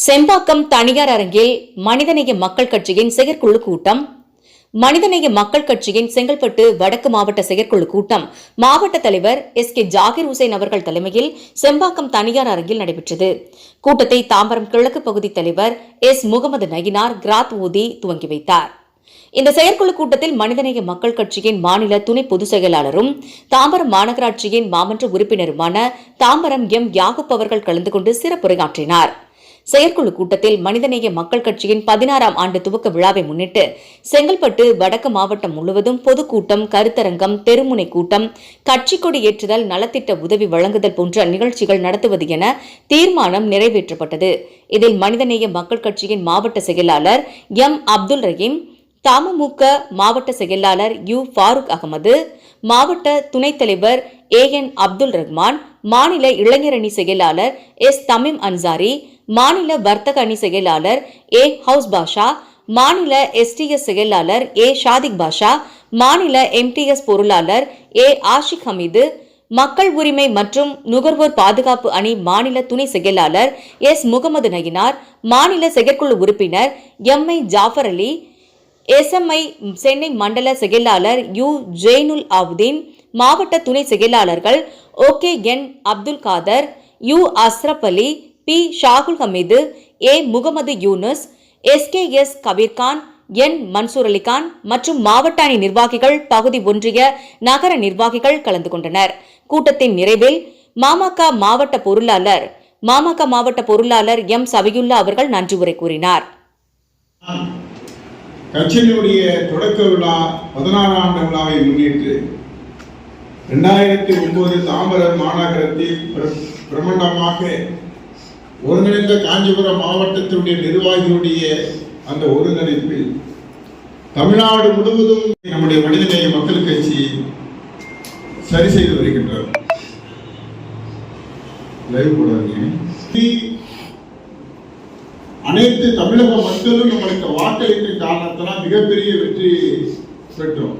செம்பாக்கம் தனியார் அரங்கில் மனிதநேய மக்கள் கட்சியின் செயற்குழு கூட்டம். மனிதநேய மக்கள் கட்சியின் செங்கல்பட்டு வடக்கு மாவட்ட செயற்குழு கூட்டம் மாவட்ட தலைவர் எஸ்.கே. ஜாகிர் உசேன் அவர்கள் தலைமையில் செம்பாக்கம் தனியார் அரங்கில் நடைபெற்றது. கூட்டத்தை தாம்பரம் கிழக்கு பகுதி தலைவர் எஸ். முகமது நயினார் கிராத் ஊதி துவங்கி வைத்தார். இந்த செயற்குழு கூட்டத்தில் மனிதநேய மக்கள் கட்சியின் மாநில துணை பொதுச் செயலாளரும் தாம்பரம் மாநகராட்சியின் மாமன்ற உறுப்பினருமான தாம்பரம் எம். யாகுப் அவர்கள் கலந்து கொண்டு சிறப்புரையாற்றினார். செயற்குழு கூட்டத்தில் மனிதநேய மக்கள் கட்சியின் 16ஆம் ஆண்டு துவக்க விழாவை முன்னிட்டு செங்கல்பட்டு வடக்கு மாவட்டம் முழுவதும் பொதுக்கூட்டம், கருத்தரங்கம், தெருமுனை கூட்டம், கட்சிக் கொடி ஏற்றுதல், நலத்திட்ட உதவி வழங்குதல் போன்ற நிகழ்ச்சிகள் நடத்துவது என தீர்மானம் நிறைவேற்றப்பட்டது. இதில் மனிதநேய மக்கள் கட்சியின் மாவட்ட செயலாளர் எம். அப்துல் ரஹீம், தமுமுக மாவட்ட செயலாளர் யு. ஃபாரூக் அகமது, மாவட்ட துணைத் தலைவர் ஏ.என். அப்துல் ரஹ்மான், மாநில இளைஞரணி செயலாளர் எஸ். தமீம் அன்சாரி, மாநில வர்த்தக அணி செயலாளர் ஏ. ஹவுஸ் பாஷா, மாநில எஸ்டிஎஸ் செயலாளர் ஏ. ஷாதிக் பாஷா, மாநில எம்டிஎஸ் பொருளாளர் ஏ. ஆஷிக் ஹமீது, மக்கள் உரிமை மற்றும் நுகர்வோர் பாதுகாப்பு அணி மாநில துணை செயலாளர் எஸ். முகமது நயினார், மாநில செயற்குழு உறுப்பினர் எம். ஐ. ஜாஃபர் அலி, எஸ்எம்ஐ சென்னை மண்டல செயலாளர் யு. ஜெய்னுல் ஆவுதீன், மாவட்ட துணை செயலாளர்கள் ஓகே. என். அப்துல் காதர், யு. அஸ்ரப் அலி, பி. ஷாகுல் ஹமீது, ஏ. முகமது யூனுஸ், எஸ்.கே.எஸ். கபீர்கான், என். மன்சூர் அலிகான் மற்றும் மாவட்ட அணி நிர்வாகிகள், பகுதி ஒன்றிய நகர நிர்வாகிகள் கலந்து கொண்டனர். கூட்டத்தின் நிறைவில் மாமக மாவட்ட பொருளாளர் எம். சபியுல்லா அவர்கள் நன்றி உரை கூறினார். கட்சியினுடைய தொடக்க விழா 16ஆம் ஆண்டு விழாவை முன்னிட்டு 2009 தாம்பரம் மாநகரத்தில் பிரம்மாண்டமாக ஒருங்கிணைந்த காஞ்சிபுரம் மாவட்டத்தினுடைய நிர்வாகிகளுடைய அந்த ஒருங்கிணைப்பில் தமிழ்நாடு முழுவதும் நம்முடைய மனிதநேய மக்கள் கட்சி சரி செய்து வருகின்றார். அனைத்து தமிழக மக்களும் நம்மளுக்கு வாக்களித்த காரணத்தினால் மிகப்பெரிய வெற்றி பெற்றோம்.